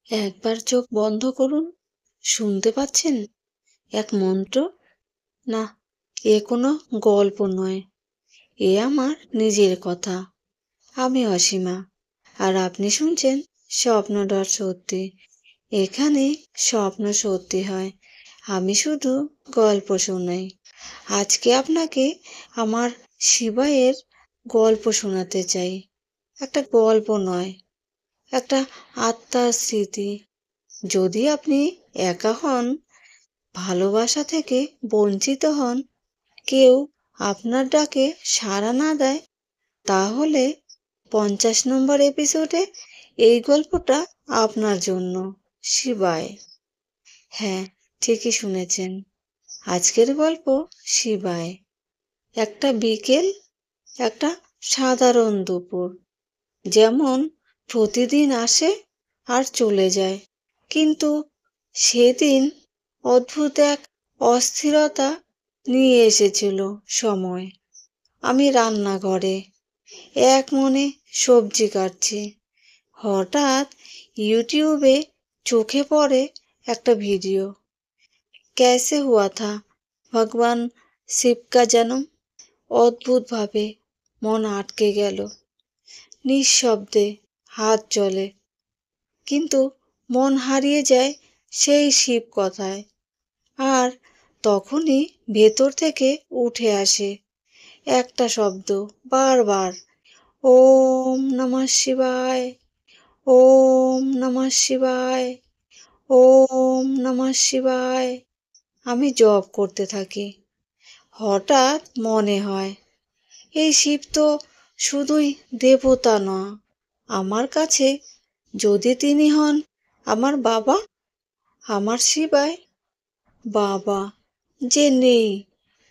একবার চোখ বন্ধ করুন। শুনতে পাচ্ছেন এক মন্ত্র? না, এ কোনো গল্প নয়। এ আমার নিজের কথা। আমি অসীমা, আর আপনি শুনছেন স্বপ্নডট সত্যি। এখানে স্বপ্ন সত্যি হয়, আমি শুধু গল্প শোনাই। আজকে আপনাকে আমার শিবায়ের গল্প শোনাতে চাই। একটা গল্প নয়, একটা আত্মার স্মৃতি। যদি আপনি একা হন, ভালোবাসা থেকে বঞ্চিত হন, কেউ আপনার ডাকে সাড়া না দেয়, তাহলে 50 নম্বর এপিসোডে এই গল্পটা আপনার জন্য। শিবায়। হ্যাঁ, ঠিকই শুনেছেন। আজকের গল্প শিবায়। একটা বিকেল, একটা সাধারণ দুপুর, যেমন প্রতিদিন আসে আর চলে যায়। কিন্তু সেদিন অদ্ভুত এক অস্থিরতা নিয়ে এসেছিল সময়। আমি রান্নাঘরে এক মনে সবজি কাটছি। হঠাৎ ইউটিউবে চোখে পড়ে একটা ভিডিও। कैसे हुआ था ভগবান শিব কা জনম। অদ্ভুতভাবে মন আটকে গেল। নিঃশব্দে হাত চলে, কিন্তু মন হারিয়ে যায় সেই শিব কথায়। আর তখনই ভেতর থেকে উঠে আসে একটা শব্দ বারবার, ওম নমঃ শিবায়, ওম নমঃ শিবায়, ওম নমঃ শিবায়। আমি জপ করতে থাকি। হঠাৎ মনে হয়, এই শিব তো শুধুই দেবতা না, আমার কাছে যদি তিনি হন আমার বাবা, আমার শিবায়। বাবা যে নেই,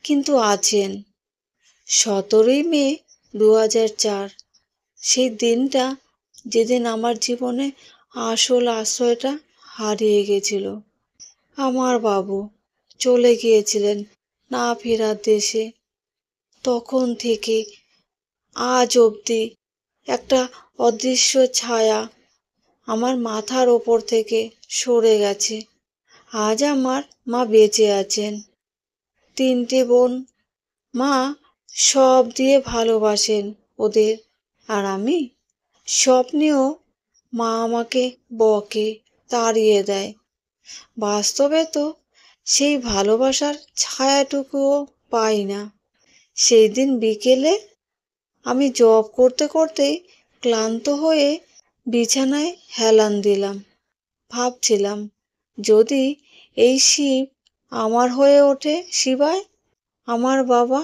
কিন্তু আছেন। 17ই মে 2004, সেই দিনটা যেদিন আমার জীবনে আসল আশ্রয়টা হারিয়ে গেছিল। আমার বাবু চলে গিয়েছিলেন না ফেরার দেশে। তখন থেকে আজ অবধি একটা অদৃশ্য ছায়া আমার মাথার ওপর থেকে সরে গেছে। আজ আমার মা বেঁচে আছেন, 3টে বোন। মা সব দিয়ে ভালোবাসেন ওদের, আর আমি স্বপ্নেও মা আমাকে বকে, তাড়িয়ে দেয়। বাস্তবে তো সেই ভালোবাসার ছায়াটুকুও পাই না। সেই দিন বিকেলে আমি জব করতে করতেই ক্লান্ত হয়ে বিছানায় হেলান দিলাম। ভাবছিলাম, যদি এই শিব আমার হয়ে ওঠে শিবায়, আমার বাবা,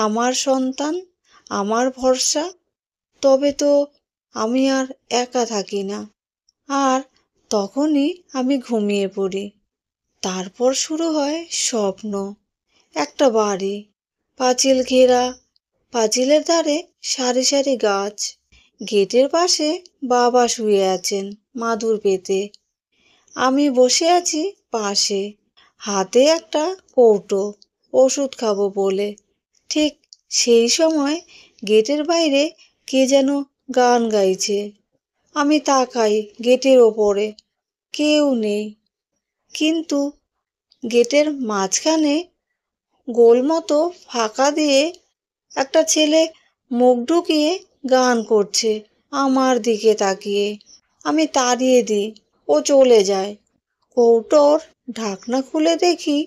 আমার সন্তান, আমার ভরসা, তবে তো আমি আর একা থাকি না। আর তখনই আমি ঘুমিয়ে পড়ি। তারপর শুরু হয় স্বপ্ন। একটা বাড়ি, পাঁচিল ঘেরা, পাঁচিলের ধারে সারি সারি গাছ। গেটের পাশে বাবা শুয়ে আছেন মাদুর পেতে। আমি বসে আছি পাশে, হাতে একটা কৌটো, ওষুধ খাবো বলে। ঠিক সেই সময় গেটের বাইরে কে যেন গান গাইছে। আমি তাকাই গেটের ওপরে, কেউ নেই। কিন্তু গেটের মাঝখানে গোল মতো ফাঁকা দিয়ে একটা ছেলে মুখ ঢুকিয়ে গান করছে আমার দিকে তাকিয়ে। আমি তাড়িয়ে দিই, ও চলে যায়। কৌটোর ঢাকনা খুলে দেখি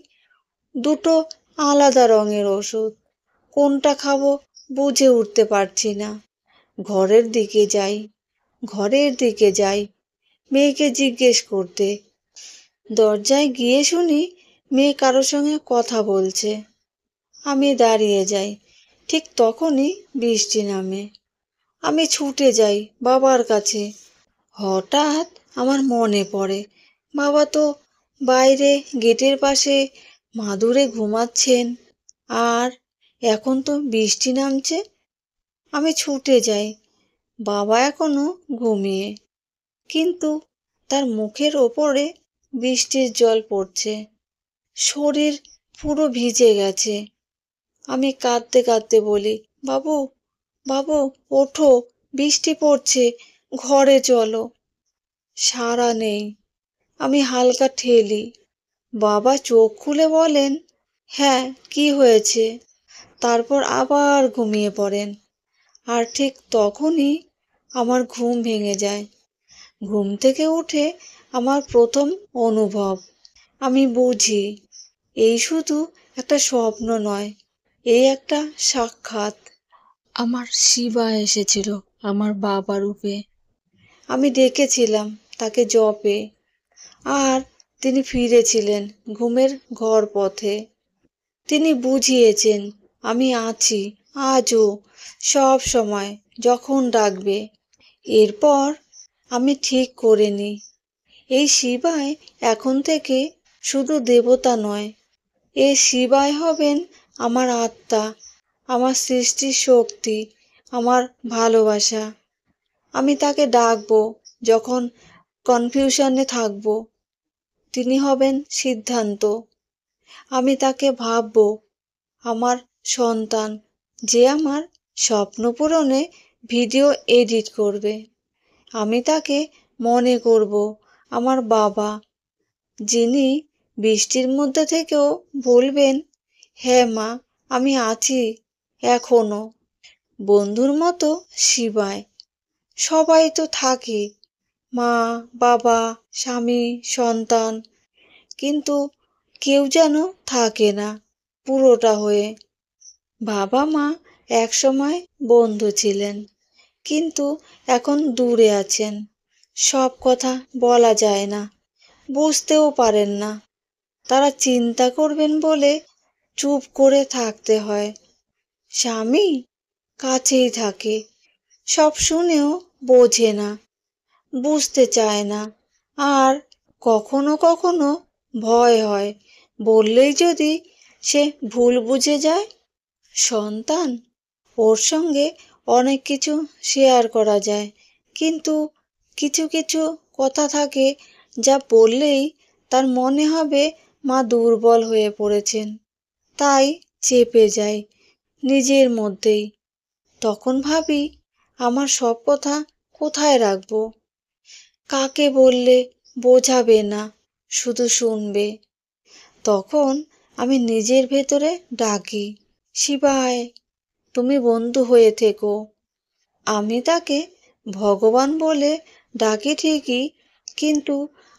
দুটো আলাদা রঙের ওষুধ। কোনটা খাবো বুঝে উঠতে পারছি না। ঘরের দিকে যাই, ঘরের দিকে যাই মেয়েকে জিজ্ঞেস করতে। দরজায় গিয়ে শুনি মেয়ে কারোর সঙ্গে কথা বলছে। আমি দাঁড়িয়ে যাই। ঠিক তখনই বৃষ্টি নামে। আমি ছুটে যাই বাবার কাছে। হঠাৎ আমার মনে পড়ে, বাবা তো বাইরে গেটের পাশে মাদুরে ঘুমাচ্ছেন, আর এখন তো বৃষ্টি নামছে। আমি ছুটে যাই, বাবা এখনো ঘুমিয়ে, কিন্তু তার মুখের ওপরে বৃষ্টির জল পড়ছে, শরীর পুরো ভিজে গেছে। আমি কাঁদতে কাঁদতে বলি, বাবু, বাবু, ওঠো, বৃষ্টি পড়ছে, ঘরে চলো। সাড়া নেই। আমি হালকা ঠেলি। বাবা চোখ খুলে বলেন, হ্যাঁ, কি হয়েছে? তারপর আবার ঘুমিয়ে পড়েন। আর ঠিক তখনই আমার ঘুম ভেঙে যায়। ঘুম থেকে উঠে আমার প্রথম অনুভব, আমি বুঝি এই শুধু একটা স্বপ্ন নয়, এই একটা সাক্ষাৎ। আমার শিবা এসেছিল আমার বাবা রূপে। আমি ডেকেছিলাম তাকে জপে, আর তিনি ফিরেছিলেন ঘুমের ঘর পথে। তিনি বুঝিয়েছেন আমি আছি আজও, সব সময়, যখন ডাকবে। এরপর আমি ঠিক করে নিই, এই শিবায় এখন থেকে শুধু দেবতা নয়, এ শিবায় হবেন আমার আত্মা, আমার সৃষ্টির শক্তি, আমার ভালোবাসা। আমি তাকে ডাকবো যখন কনফিউশনে থাকবো, তিনি হবেন সিদ্ধান্ত। আমি তাকে ভাববো আমার সন্তান, যে আমার স্বপ্ন পূরণে ভিডিও এডিট করবে। আমি তাকে মনে করব আমার বাবা, যিনি বৃষ্টির মধ্যে থেকেও বলবেন, হ্যাঁ মা, আমি আছি এখনো। বন্ধুর মতো শিবায় সবাই তো থাকে, মা, বাবা, স্বামী, সন্তান, কিন্তু কেউ যেন থাকে না পুরোটা হয়ে। বাবা মা একসময় বন্ধু ছিলেন, কিন্তু এখন দূরে আছেন। সব কথা বলা যায় না, বুঝতেও পারেন না। তারা চিন্তা করবেন বলে চুপ করে থাকতে হয়। স্বামী কাছেই থাকে, সব শুনেও বোঝে না, বুঝতে চায় না। আর কখনো কখনো ভয় হয়, বললেই যদি সে ভুল বুঝে যায়। সন্তান, ওর সঙ্গে অনেক কিছু শেয়ার করা যায়, কিন্তু কিছু কিছু কথা থাকে যা বললেই তার মনে হবে মা দুর্বল হয়ে পড়েছেন, তাই চেপে যায় নিজের মধ্যেই। তখন ভাবি আমার সব কথা কোথায় রাখবো, কাকে বললে বোঝাবে না, শুধু শুনবে। তখন আমি নিজের ভেতরে ডাকি, শিবায়, তুমি বন্ধু হয়ে থেকো। আমি তাকে ভগবান বলে ডাকি ঠিকই, কিন্তু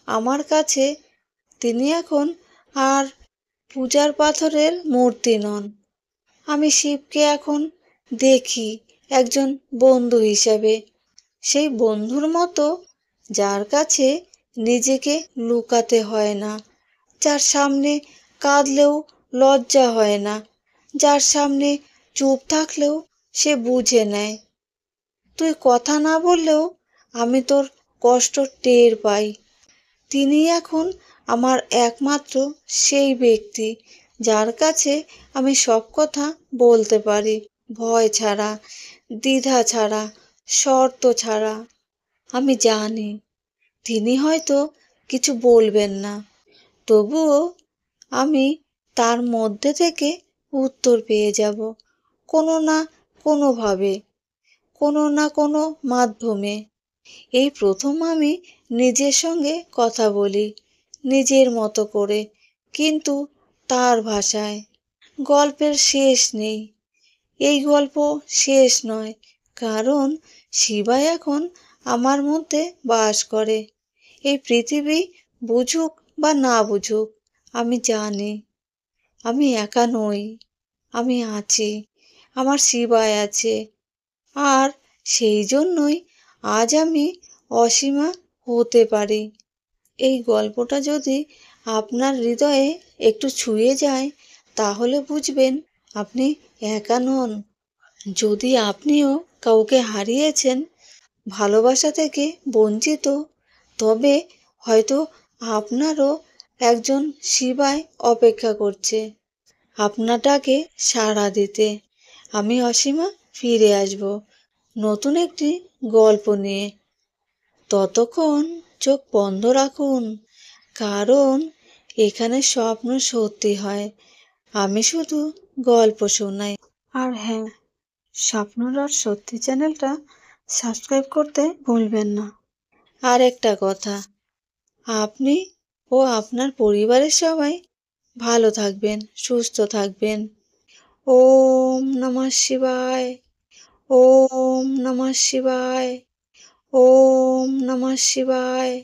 আমার কাছে তিনি এখন আর পূজার পাথরের মূর্তি নন। আমি শিবকে এখন দেখি একজন বন্ধু হিসাবে, সেই বন্ধুর মতো যার কাছে নিজেকে লুকাতে হয় না, যার সামনে কাঁদলেও লজ্জা হয় না, যার সামনে চুপ থাকলেও সে বুঝে নেয়। তুই কথা না বললেও আমি তোর কষ্ট টের পাই। তিনি এখন আমার একমাত্র সেই ব্যক্তি যার কাছে আমি সব কথা বলতে পারি, ভয় ছাড়া, দ্বিধা ছাড়া, শর্ত ছাড়া। আমি জানি তিনি হয়তো কিছু বলবেন না, তবুও আমি তার মধ্যে থেকে উত্তর পেয়ে যাব, কোনো না কোনোভাবে, কোনো না কোনো মাধ্যমে। এই প্রথম আমি নিজের সঙ্গে কথা বলি, নিজের মতো করে, কিন্তু তার ভাষায়। গল্পের শেষ নেই, এই গল্প শেষ নয়, কারণ শিবা এখন আমার মধ্যে বাস করে। এই পৃথিবী বুঝুক বা না বুঝুক, আমি জানি আমি একা নই, আমি আছি, আমার শিবায় আছে। আর সেই জন্যই আজ আমি অসীমা হতে পারি। এই গল্পটা যদি আপনার হৃদয়ে একটু ছুঁয়ে যায়, তাহলে বুঝবেন আপনি একা নন। যদি আপনিও কাউকে হারিয়েছেন, ভালোবাসা থেকে বঞ্চিত, তবে হয়তো আপনারও একজন শিবায় অপেক্ষা করছে আপনাটাকে সাড়া দিতে। আমি অসীমা ফিরে আসব নতুন একটি গল্প নিয়ে। ততক্ষণ চোখ বন্ধ রাখুন, কারণ এখানে স্বপ্ন সত্যি হয়, আমি শুধু গল্প শোনাই। আর হ্যাঁ, স্বপ্নর আর সত্যি চ্যানেলটা সাবস্ক্রাইব করতে ভুলবেন না। আর একটা কথা, আপনি ও আপনার পরিবারের সবাই ভালো থাকবেন, সুস্থ থাকবেন। ওম নমঃ শিবায়। ওম নমঃ শিবায়। ওম নমঃ শিবায়।